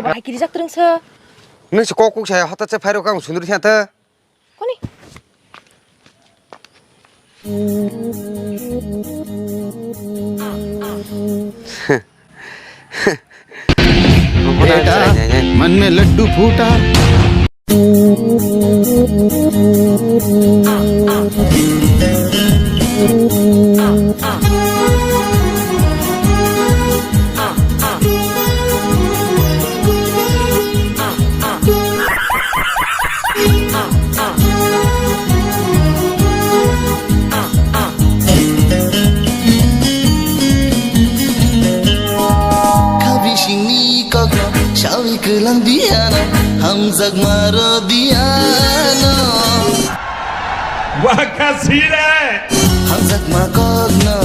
बाहाय किती जाखो नोंसो नोंसो कक सायाव हाथासे फायर'खौ आं सुन्दुरि थांथो कनि बेटा मन में लड्डू फूटा Shawi kelang diana, hamzak maro diana. Wakasira. Hamzak makogna,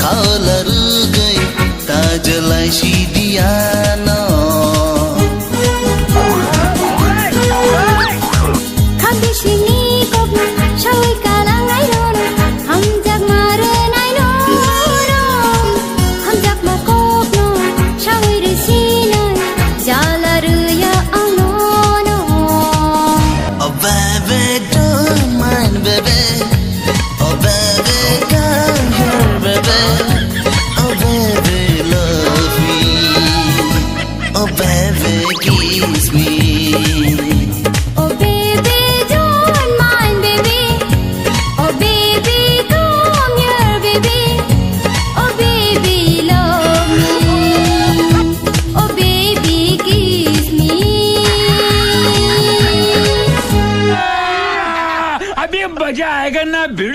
kaula rugai, tajalai si diana. Kabi sini kogna, shawi kelang ayrono, hamzak maro ayrono. Hamzak makogna, shawi resina. Oh baby, don't mind baby. Oh baby, come here baby. Oh baby, love me. Oh baby, kiss me. Oh baby, don't mind baby. Oh baby, come here baby. Oh baby, love me. Oh baby, kiss me. अभी मजा आएगा ना भिड़